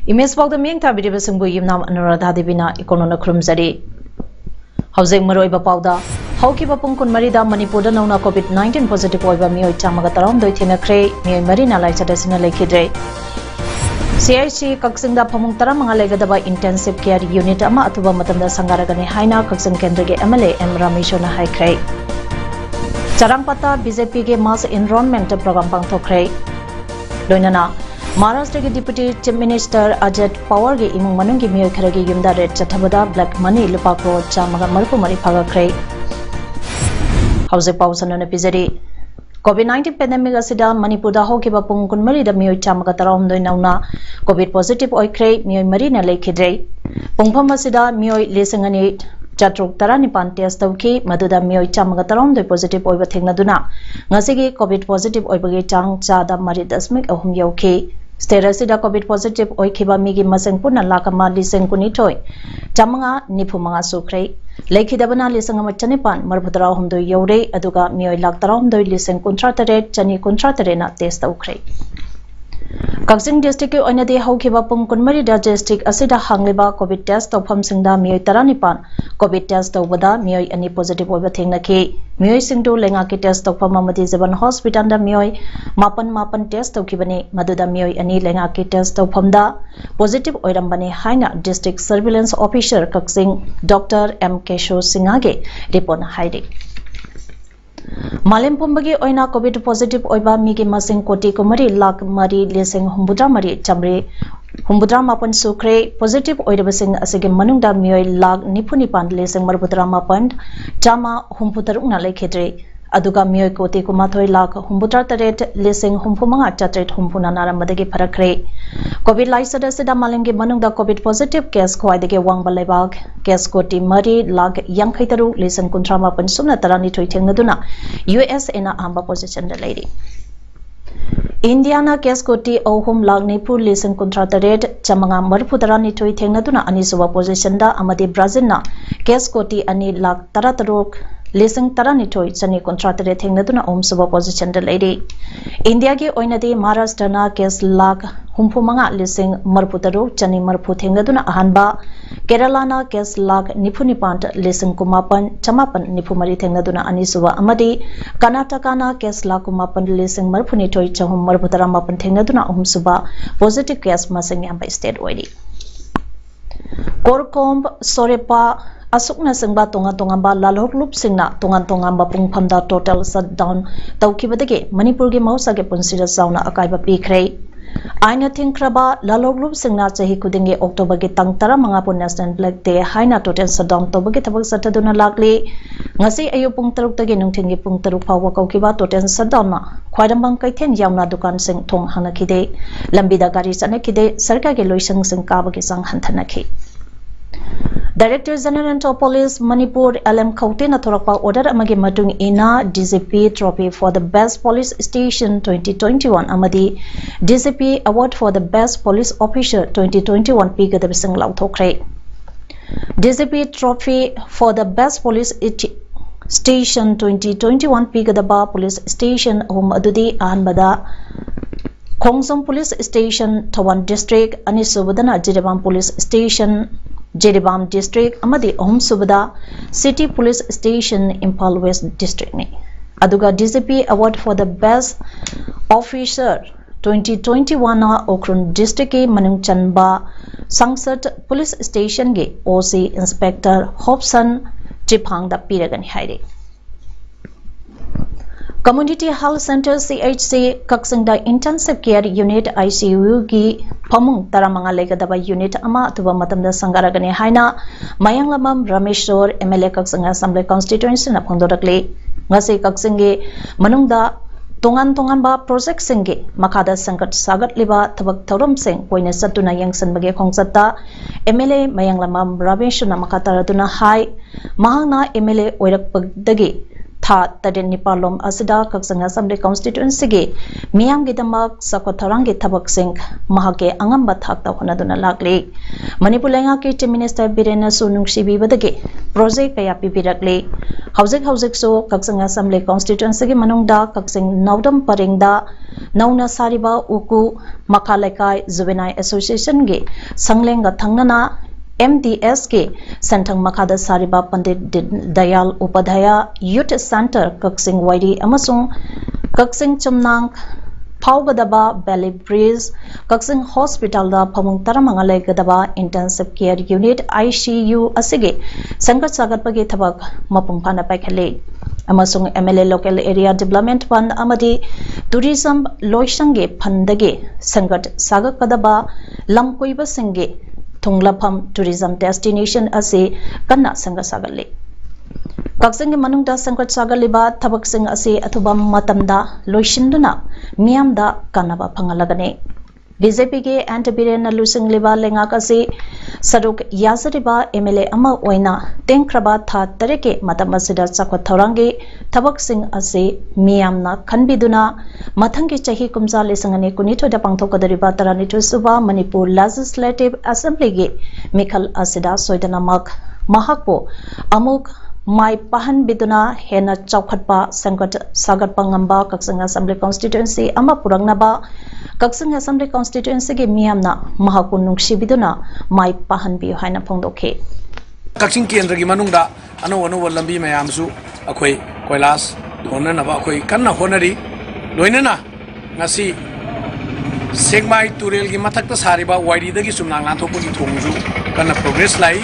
Image PAODAM yang tabi di besengbu yimnam Anuradha Devina ikonona krumzari. Housing Maroi Bapauda. Hauki Bapung kun marida Manipur nauna COVID-19 positive oiba mioi chamaga taram doi thina kre mioi marina lai chadasina lekidre. CIC Kaksingda Pamung Tara Mangalegada Intensive Care Unit ama atuba matamda sangaragani haina Kaksing Kendra MLA M Rameshona haikre. Charangpata BJP ge mass enrollment program pangthokre. Loinana Maharashtra के deputy chief minister Ajay Pawar के इमुंग मनुंग की मियोई खरगी युमदा rate चथबदा black money लुपा करोड़ चामगा मरपु मरी फागखरे हौजे पाउसनन पिजरी COVID-19 pandemic asida Manipurda hokiba pung kunmari da miyoy chamaga tarawmdoi nauna COVID positive oikre miyoy mari na lekhidre pungpham asida miyoy lesangani chatruk taranipan test tawki maduda miyoy chamaga tarawmdoi positive oiba thengnaduna ngasigi COVID positive oibagi chang chada mari dasmik ahum yauki Sterasida COVID positive oikiba migi maseng puna lakama liseng kunitoy chamanga nipumanga sukre lekhidabana liseng amachanipan marbudra humdoi yaure aduga miyoy laktara humdoi liseng contratare chani contratare na test ukre Kaksing district ke oinade haukiba pung kunmari da district asida hangliba COVID test tawpham singda miyoy taranipan COVID test tawbada miyoy ani positive oiba thengnaki miyoy singdu lenga ki test tawpham amadi jaban hospital da miyoy mapan test tawkibani maduda miyoy ani lenga ki test tawphamda positive oirambani haina district surveillance officer Kaksing Dr. M. Kesho Singage report haide Malem Pumbagi oina COVID positive oiba migi masing koti kumari lak mari leseng humbudra mari chamre humbudra mapan sukre positive oidabasing asige manungda miyoy lak nipuni pan leseng marbudra mapan chama humputaruk na lekhedre aduga miyoy koti kumathoi lak humbudra taret leseng humpumanga chatret humpuna naramadagi pharakre COVID laisada sida malemgi manungda COVID positive case khwaidage wangba lebak case koti mari lak yangkhaitaru leseng kuntra mapan sumna tarani thoi thengnaduna USA na amba position da lady Indiana case koti ohum lak nipur leseng kuntra taret chamanga marpudara ni thoi thengnaduna anisuwa position da amadi Brazil na case koti ani lak tarataruk Leseng tarani toy chani contractor thengnaduna suba position da lady India ge oinadi Maharashtra na case lak humpumanga leseng marputaru chani marpu thengnaduna ahanba Kerala na case lak nipuni pant leseng kumapan chamapan nipumari thengnaduna anisuwa amadi Karnataka na case lak kumapan leseng marpuni toy chahum marputara mapan thengnaduna suba positive case maseng yamba state oidi Korkomb Sorepa Asukna singba tonga ba lalhok lup singna tonga ba pungphamda total shutdown tawkibadage Manipur gi mausa ge punsira sauna akaiba pikhrei aina thingkraba lalhok lup singna chahi kudinge October ge tang 15 National Black Day haina total shutdown tawbage thabak sataduna lakli ngasi ayu pung 3 tagi nungthin gi pung 3 phawa kaukiba total shutdown na khwaidambang kaithen yauna dukan sing thong hanakhide lambida gari chanakide sarkar ge loisang sing kaba ge sang hanthanakhi Director General of Police Manipur LM Khautina Thorakpa order amagi matung ina DCP trophy for the best police station 2021 amadi DCP award for the best police officer 2021 pigada bising lauthokre DCP trophy for the best police station 2021 pigada ba police station home adudi anbada Khongsong police station Tawan district anisubadana Jiribam police station Jiribam district amadi subada city police station Impal West district ni aduga DCP award for the best officer 2021 na Okrun district ke manung chanba Sangsat police station ge OC inspector Hobson Chiphang da piragani haide Community Health Center CHC Kaksingda Intensive Care Unit ICU gi phamung taramanga legadaba unit ama atuba matamda sangaragani haina Mayanglamam Rameshwar MLA Kaksing Assembly Constituency na phangdorakle ngasi Kaksinge manungda Tungan ba project singi makada sangkat sagat liba tabak tauram sing poina satuna yang sanbage khongsata MLA mayang lamam rabeshuna makataraduna hai mahangna MLA oirak pagdagi tha taden nipalom asida kaksang assembly constituency ge miyam gidamak sakotharang ge thabak sing mahake angamba thak ta honaduna lagli manipur lenga ke chief minister birena sunungshi bibadage project kaya pibirakli hauzik so kaksang assembly constituency ge manungda kaksing naudam paringda nauna sariba uku makhalekai juvenile association ge sanglenga thangnana MDS के संथंग मखादा सारिबा Pandit Dayal Upadhyay youth centre Kakching वाइडी अमसुंग कक्सिंग चमनांग फाउगदबा Bailey bridge Kakching hospital दा फमुंग तरमंगा लेगदबा इंटेंसिव केयर यूनिट ICU असिगे संकट सागतपगे थबक मपुंग फाना पाइखले अमसुंग MLA local area development fund अमदी टूरिज्म लोइसंगे फंडगे संकट सागकदबा लमकोइबा सिंगे थुंगलाफम टूरिज्म डेस्टिनेशन असे कन्ना संग सागले कक्सिंग मनुंगदा संकट सागलिबा थबक सिंग असे अथुबा मतमदा लोइसिंदुना मियामदा कानाबा फंगलगने BJP के एंटबिरेन लुसिंग लिबा लेंगा कसे सरुक याजरिबा MLA अमा ओइना तेंख्रबा था तरेके मतम असिदा चखो थौरांगे थबक सिंग असे मियामना खनबिदुना मथंगे चही कुमजा लेसंगने कुनिथो दा पांगथोकदरिबा तरानिथो सुबा मणिपुर लेजिस्लेटिव असेंबली गे मिखल असिदा सोइदनामक महाकपो अमुक माइ पहन बिदुना हेना चौखटपा संकट सागटपा ngamba कक्सिंग असेंबली कॉन्स्टिट्यूएंसी अमा पुरंगनाबा कक्सिंग असेंबली कॉन्स्टिट्यूएंसी के मियामना महाकु नुंगसी बिदुना माइ पहन बियो हाइना फोंदोखे कक्सिंग केंद्र की मनुंगदा अनो लंबी मयामसु अखोय कोइलास होननबा अखोय कन्ना होनरी लोइनना ngasi सेगमाई तुरेल की मथक्ता सारिबा वाइडी दगी सुमनांग लाथोपगी थोंगजु कन्ना प्रोग्रेस लाई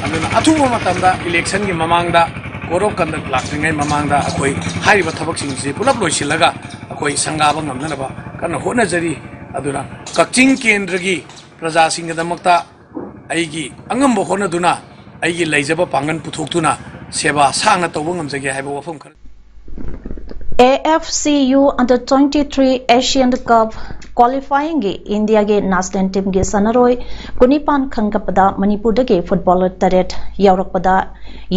अदुना अथुबा मतमदा इलेक्शन की ममांगदा कोरो कंदक लाक्रिङै ममांगदा अखोय हारिबा थबकसिंग से pull-up लोइसिलगा अखोय संगाबा ngamnanaba kana honajari aduna Kakching केंद्र की प्रजासिंग दमक्ता आइगी अंगम होनदुना आइगी लैजबा पांगन पुथोक्तुना सेवा सांगना तौबा ngamjage हाइबा वफम खर AFCU Under 23 Asian Cup qualifying ge India ge national team ge sanaroi kunipan khangkapada Manipur ge footballer taret yaurakpada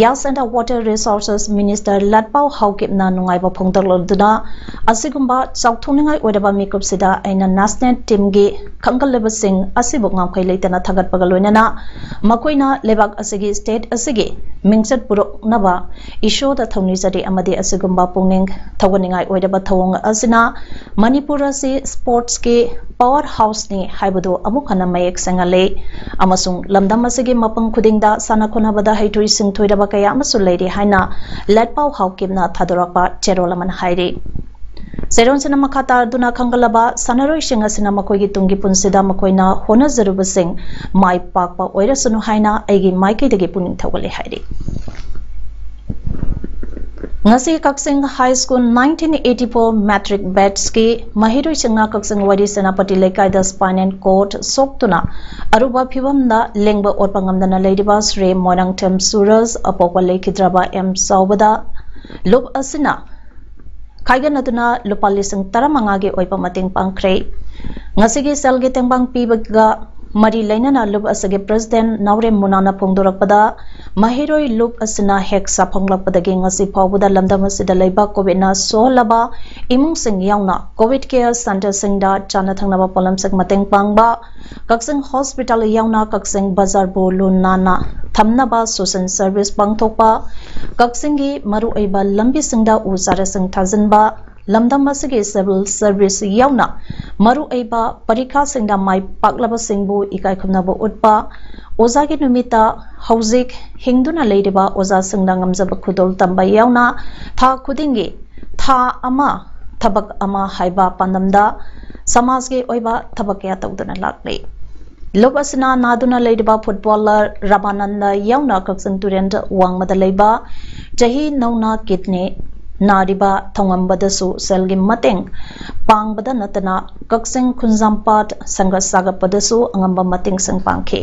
Yas and Water Resources Minister Latpau Haukipna nungaiba phongdaloduna asigumba chauthungai oidaba mikop sida aina national team ge khangaleba sing asibuk ngamkhai leitana thagat pagaloinana makoina lebak asigi state asigi mingsat purok naba isho da thongni jari amadi asigumba pungning thawganingai oidaba thawong asina Manipur asi sports के power house ने हाइबदो अमुखना मयेक संगले अमसुंग लमदम असगे मपंग खुदिंगदा साना खोनाबदा हैथुई सिंथोइदबा कया अमसु लेरि हाइना लेटपाउ हाउकिमना थादोरपा चेरोलमन हाइरे सेरोनसना मखाता दुना खंगलबा सनरोइ सिंगसना मकोइगी तुंगी पुनसिदा मकोइना होनजरुब सिंग माइ पाकपा ओइरसनु हाइना एगी माइकेदगे पुनिंग थगले हाइरे ngasi kaksing high school 1984 metric batch ki mahiroi singna kaksing wadi senapati lekai da spine and cord soktuna aruba phibamda lengba orpangamdana leidiba sre moirang them suraj apokwa lekhidraba m saubada lob asina khaiganaduna lupalising taramanga ge oipa mating pangkhre ngasi gi salge tengbang pibaga mari lainana lob asage president naure munana phongdorakpada mahiroi lob asina hek saphonglakpada ge ngasi phawbuda lamdam asida leiba covid na solaba imung sing yauna covid care center singda chana thangnaba polamsak mateng pangba kaksing hospital yauna kaksing bazar bolu nana thamnaba social service pangthokpa kaksing gi maru aiba lambi singda usara sing thajanba lamdam asige civil service yauna maru aiba parikha singda mai paklaba singbu ikai khumnaba utpa oza gi numita hauzik hingduna leidiba oza singda ngamjaba khudol tamba yauna tha khudingi tha ama thabak ama haiba pandamda samaj ge oiba thabak ya tawduna lakle lobasna naduna leidiba footballer rabananda yauna kaksing turend wangmada leiba jahi nauna kitne नारिबा थोंगंबदसु सेलगी मतेंग पांगबदा नतना Kakching खुंजामपाट संगत सागपदसु अंगंबा मतेंग संग पांखे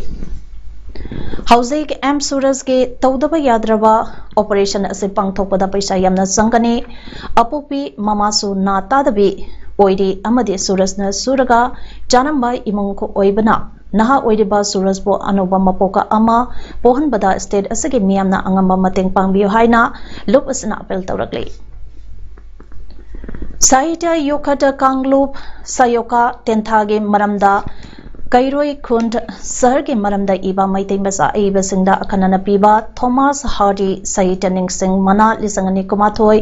Hauzik M Suraj ge tawdaba yadraba operation ase pangthokpada paisa yamna sangkani apopi mamasu na tadabi oidi amadi Surajna suraga janambai imung ko oibana naha oidiba Surajbo anoba mapoka ama pohanbada state asage miyamna angamba mateng pangbiyo haina lup asna apel tawrakli Sahitya Yokata Kanglup Sayoka Tenthage Maramda Kairoi Khund Sahar ke Maramda Iba Maitai Masa Iba Singda Akanana Piba Thomas Hardy Sahitya Ningsing Mana Lisangani Kumathoi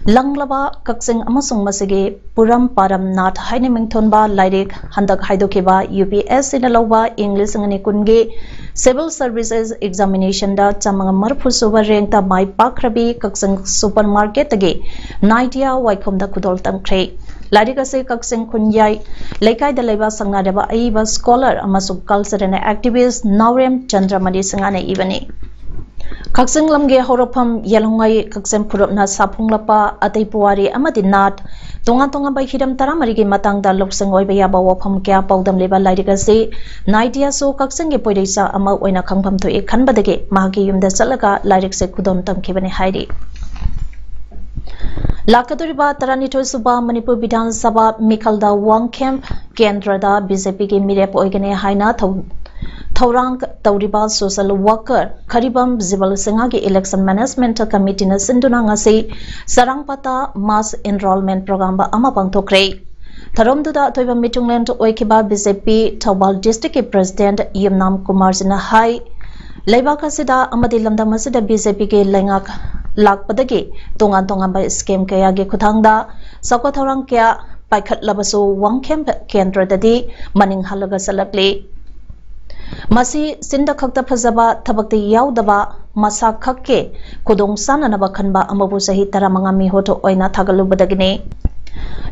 Langlaba Kaksing Amasung Masige Puram Param Nath Haine Mingthonba Lairik Handak Haidokeba UPSC Naloba English Ngani Kunge Civil Services Examination da Chamanga Marphu Suba Rengta Mai Pakrabi Kaksing Supermarket Age Naitia Waikom da Kudol Tangkre Lairik ase Kaksing Kunyai Laikai da Leba Sangnadaba Aiba Scholar Amasuk Culture and Activist Naurem Chandramani Sangane Ibani Kaksing Lamge Horopam Yalungai Kaksem Purupna Sapunglapa Atei Puari Amadi Nat Tonga Tonga by Hidam Taramarigi Matangda Luxangoi Bayaba Wapam Kia Paudam Leba Laidikasi Naidia so Kaksangi Poidisa Ama Wena Kampam to Ekanbadege Mahaki Yum the Salaga Lairik Sekudon Tam Kibani Heidi Lakaduriba Taranito Suba Manipur Bidhan Sabha Mikalda Wang Camp Kendrada BJP Ki Mirep Oigane Haina Taurang Tauriba Social Worker Karibam Zibal Singagi Election Management Committee na Sinduna ngasi Sarangpata Mass Enrollment Program ba ama pangthokre Tharomduda toiba mitunglen to oikiba BJP Thawbal District President Yumnam Kumar Sina Hai Laibaka Sida amadi lamdam asida BJP ke lengak lakpadagi tongan tongan ba scam kaya ge kuthangda sakwa thorang kya paikhat labaso wangkhem kendra dadi maning halaga salakle Masi Sinda Kakta Fazaba Tabakti Yaudaba Masa Kakke Kudong Sana Nabakhanba Amabu Sahi Taramanga Mihoto Oina Tagalubadagine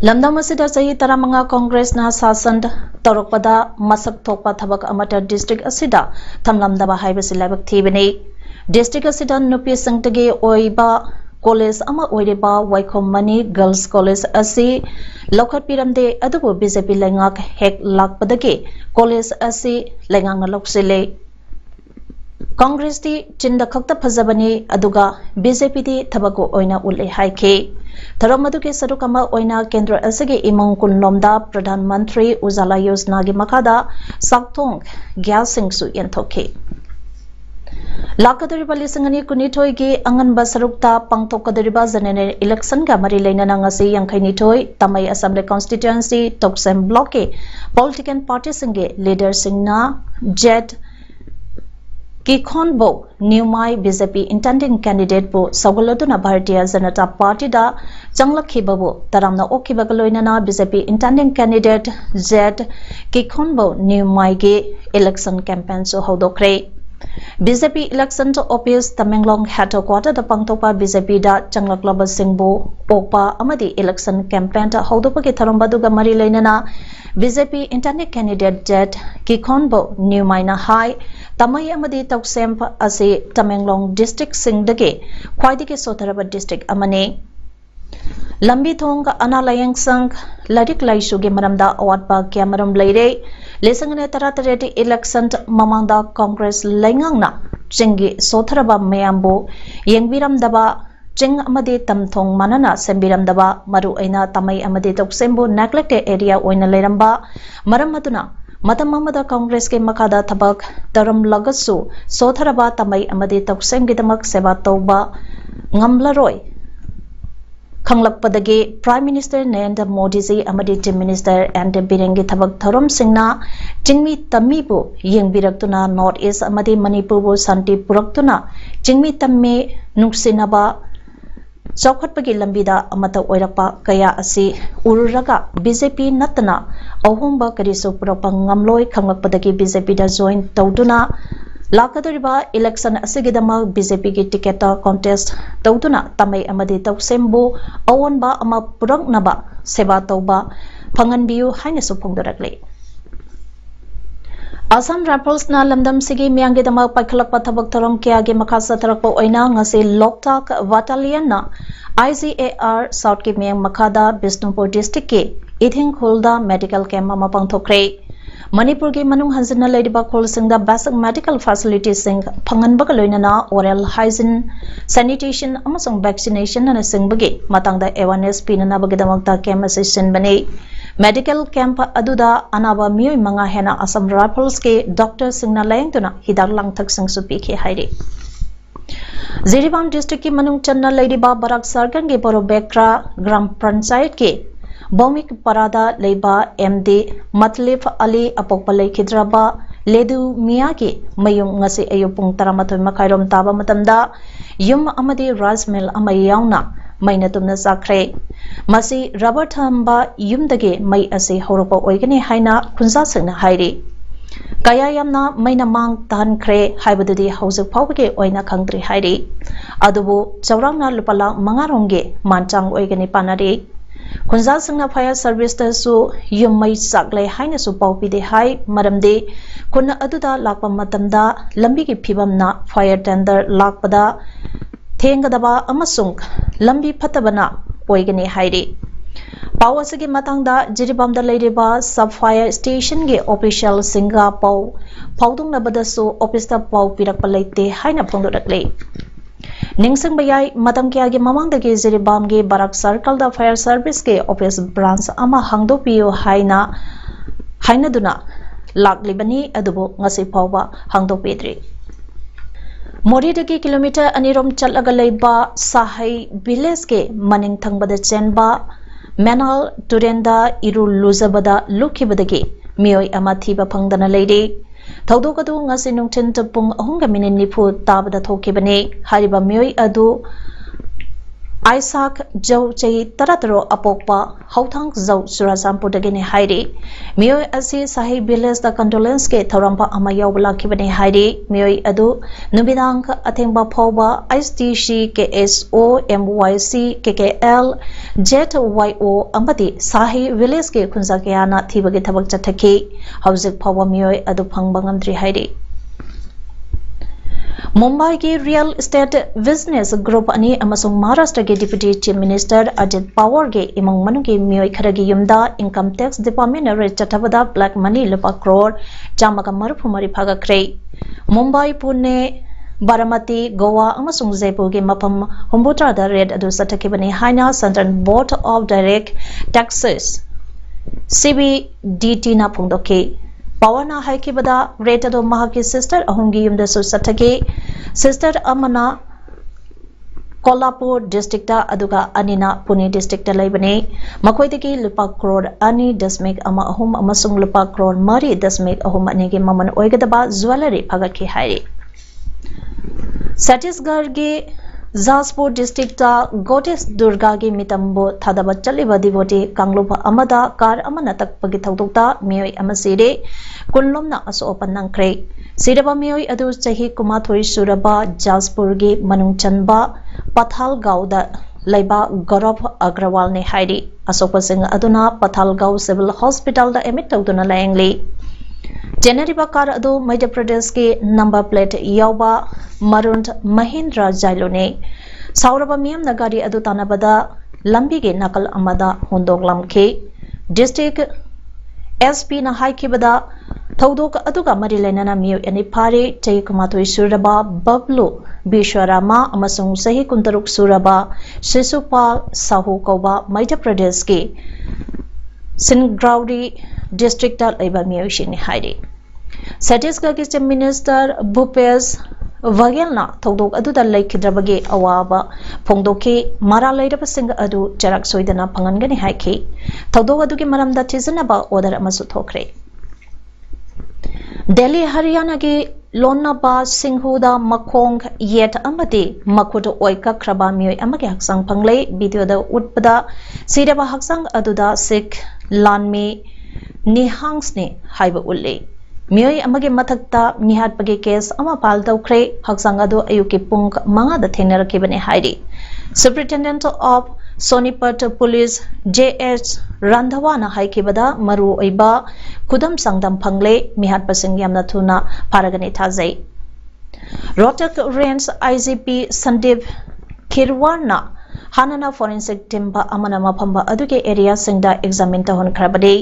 Lamdamasida Sahi Taramanga Congress na Sasand Torokpada Masak Tokpa Tabak Amata District Asida Tamlamdaba Haibasilabak Tibini District Asida Nupi Sangtage Oiba College Ama Oideba Waikom Mani Girls College Asi Lokat Piramde Adubu BJP Lengak Hek Lakpadage College Asi Lengang Loksile Congress di Chinda Kakta Pazabani Aduga BJP di Tabako Oina Ule Haike Taramaduke Sadukama Oina Kendra Asage Imong Kunlomda Pradhan Mantri Uzala Yosna gi Makada Saktong Gyasing Su Yentoke Lakaduriba Lisangani Kunitoi gi Angan Basarukta Pangtokaduriba Zanene election ga mari leinana ngasi Yangkhainitoi Tamai Assembly Constituency Toksem Block political party singe leader singna Jet Kikhonbo Newmai BJP intending candidate bo Sagoladuna Bharatiya Janata Party da Changlakhibabu Taramna Okibagaloinana BJP intending candidate Jet Kikhonbo Newmai ge election campaign so hodokre BJP election to office Tamenglong headquarter da pangtopa BJP da Changlaklaba Singbo Okpa amadi election campaign ta hodopagi tharambaduga mari leinana BJP intending candidate Jet Kikhonbo Newmaina High Tamai amadi Toksem ase Tamenglong district singdage khwaidigi sotharaba district amane Lambi thong analayang sang ladik laisu ge maramda awatpa kyamaram leire lesangane taratareti election mamangda Congress lengangna chingi sotharaba mayambo yengbiram daba ching amadi tamthong manana sembiram daba maru aina tamai amadi toksembo neglected area oina leramba maramaduna matamamada Congress ke makada thabak taram lagasu sotharaba tamai amadi toksem gidamak seba tauba ngamlaroi Kanglakpadagi Prime Minister Narendra Modi ji amadi Chief Minister and Birengi Thabak Tharom Singna Chingmi Tamibu Yengbiraktuna North East amadi Manipur bu Santi Puraktuna Chingmi Tamme Nuksinaba Chokhatpagi lambida amata oirapa kaya asi ururaga BJP natana ahumba kariso purapa ngamloi Kanglakpadagi BJP da join tawduna Lakaduriba election asigidama BJP ki ticket contest tawduna tamai amadi tawsembu awanba ama puragnaba seba tawba phanganbiu haina supongdarakle Assam Rifles na lamdam sigi miyanggidama paikhalakpa thabak thorom kiyagi makasa tharakpa oina ngasi Loktak Battalion na IGAR South ki miyang makada Bisnupur district ki Ithing Khulda medical camp ama pangthokre Manipur ki manung hanjina leidiba kholsingda basic medical facilities sing phanganbaga loinana oral hygiene sanitation amasung vaccination na singbagi matangda awareness pinana bagidamagta camp assistant bani medical camp aduda anaba miyoi manga hena Assam Rifles ke doctor singna layengtuna hidak langthak sing supi ke hairi Jiribam district ki manung channa leidiba barak sargan ke boro bekra gram panchayat ke Bomik Parada Leba MD Matlif Ali Apokpalay Kidraba Ledu Miyagi Mayung ngasi ayupung taramathoy makairom taba matamda yum amadi rice mill amay yauna may natumna sakre masi rubber thamba yumdage may ase horopo oigani haina kunsa singna hairi kaya yamna may namang tahan kre haibadudi hausik phawbage oina khangdri hairi adubu chawrangna lupala mangarongge manchang oigani panari Kunjal Singna Fire Service ta su yummai saklai haina su paupi de hai maramde kunna aduda lakpa matamda lambi ki phibamna fire tender lakpada thengadaba amasung lambi phatabana oigani hairi pawasagi matangda jiribamda leiriba sub fire station ge official singa pau phaudung nabada su office ta pau pirakpa leite haina phongdorakle Ningsing bayai matam kya ge mamang dagi Jiribam ge Barak Circle da Fire Service ke office branch ama hangdo piyo haina duna laklibani adubo ngasi phawba hangdo pedri Mori dagi kilometer anirom chalaga leiba Sahai village ke maning thangbada chenba Manal Turenda iru luzabada lukhibadagi miyoi ama thiba phangdana leide Thaudokadu ngasi nungthin tapung ahunga minin nifu tabada thokibane hariba miyoi adu Isaac Jau chei tarataro apokpa hauthang Jau Surasampur dagene hairi miyoi asi Sahi village da condolence ke thoramba ama yawbala kibane hairi miyoi adu nubidang athengba phawba ISTC KSO MYC KKL ZYO amati Sahi village ke khunsa kayana thibage thabak chathaki haujik phawba miyoi adu phangba ngamdri hairi Mumbai ki real estate business group ani amasung Maharashtra ke deputy chief minister Ajit Pawar ge imang manu ke miyoi kharagi yumda income tax department re chathabada black money lupa crore chamaga marphumari phaga kre Mumbai Pune Baramati Goa amasung Jaipur ge mapam humbutra da red adu sathakibani haina Central Board of Direct Taxes CBDT na phungdoke Pawana haikibada rate ado mahaki sister ahungi yumda su sathake sister amana Kolhapur district ta aduga anina Pune district ta laibane makoidagi lupa crore ani dasmik ama ahum amasung lupa crore mari dasmik ahum anigi maman oigadaba jewelry phagakhi hairi Chhattisgarh ge Jaspur district ta Goddess Durga ge mitambo thadaba chaliba devotee Kanglupa amada kar amana takpagi thaudokta miyoi amasire kunlomna aso opan nangkre siraba miyoi adu chahi kumathoi suraba Jaspur ge manung chanba Pathalgaon da laiba Gaurav Agrawal ne hairi asopa sing aduna Pathalgaon civil hospital da admit tawduna layengli Janariba car adu Madhya Pradesh ke number plate yauba Marunt Mahindra Jailone Sauraba miyam nagari adu tanabada lambi ge nakal amada hundoglam ke district SP na haikibada thaudok aduga mari lenana miyo ani phare chai kumatoi suraba Bablu Bishwarama amasung sahi kuntaruk suraba Shishupal Sahu kauba Madhya Pradesh ke Singraudi district ta laiba miyo shini hairi Chhattisgarh ke chief minister Bhupesh Baghel thaudok aduda laikhidrabage awaba phongdoki mara lairaba sing adu charak soidana phangangani haiki thaudok adugi maramda thijanaba order amasu thokre Delhi Haryana ki Lonnaba Singhuda Makhong yet amati makuto oika kraba miyoi amage haksang phanglei video da utpada siraba haksang aduda Sikh lanme nihangsne haiba ulle miyoi amage mathakta mihat page case ama pal tawkhre haksang adu ayuki pung manga da thengnarakibane hairi Superintendent of Sonipat Police JH Randhawana haikibada maru oiba kudam sangdam phangle mihat pasing yamna thuna paragani thajai Rohtak Range IGP Sandeep Khirwarna hanana forensic team ba amana mafamba aduge area singda examine tahon khrabade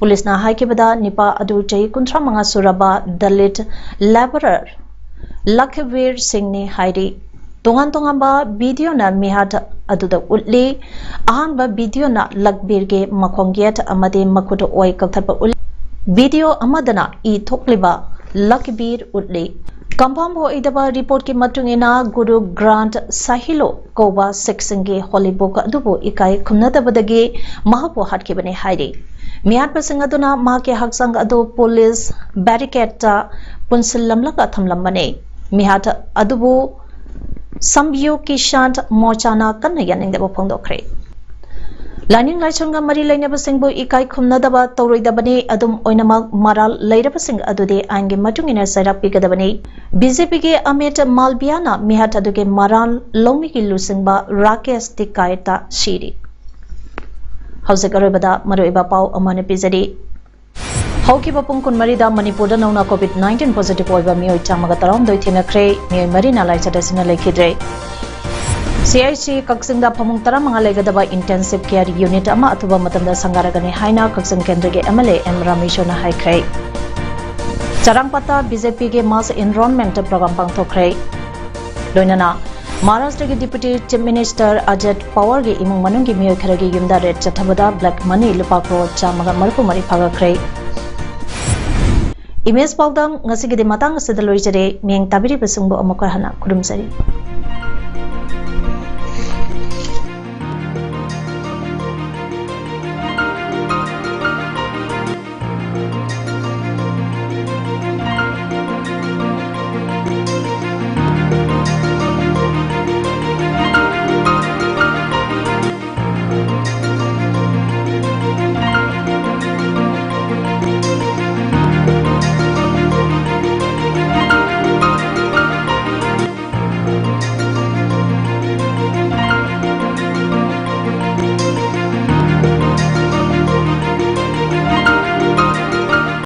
पुलिसना हाइकिबदा निपा अदु चही 35 सुरबा Dalit labourer Lakhvir Singh ने हाइरी तोंगान तोंगांबा video ना मिहाट अदुदा उल्ली अहानबा video ना लखवीर के मखोंगेट अमदे मखुट ओय कथरप उल्ली वीडियो अमदना ई थोकलिबा लखवीर उल्ली कंफर्म हो इदबा रिपोर्ट की मतुंगिना गुरु ग्रांट साहिलो कोबा सेक्शनगे हॉलीबुक अदुबो इकाई खुमनदबदगे महापो हटकेबने हाइरी मियाद पसंग अदुना मा के हकसंग अदु पुलिस बैरिकेड पुनसिलमलका थमलमने मिहाद अदुबो संबियो की शांत मोचाना कन्न यानिंगदबो फोंदोखरे लाइनिंग लाइचोंगा मरी लेनेबसिंगबो इकाई खुमनदबा तौरोइदबने अदुम ओइनमक मराल लेरबसिंग अदुदे आंगे मतुंगिना सैराक पिगदबने बीजेपी के अमित मालवियाना मिहाद अदुगे मराल लौमी की लुसिंगबा राकेश टिकायता शिरी हौजिक अरोबदा मरोइबा पाउ अमने पिजरी हौकिबा पुंग कुनमरीदा मणिपुर नौना कोविड-19 पॉजिटिव ओइबा मियोय चामगा तरामदोय थेनखरे मियोय मरीना लाइचदसिना लेखिद्रे CIC कक्सिंगदा फमुंग तरामंगा लेगदबा इंटेंसिव केयर यूनिट अमा अथुबा मतमदा संगारगने हाइना कक्सिंग केंद्र के MLA M रमेशोना हाइख्रे चरांगपता बीजेपी के मास एनरोलमेंट प्रोग्राम पांगथोखरे लोइनाना महाराष्ट्र के deputy chief minister Ajit Pawar के इमुंग मनुंग की मियोय खरगे युमदा रेट चथबदा ब्लैक मनी लुपा करोड़ चामगा मरफु मरी फागखरे इमेज पाउदम ngasi gidi matang asida loijare mieng tabiri besungbo amokar hana kurumsari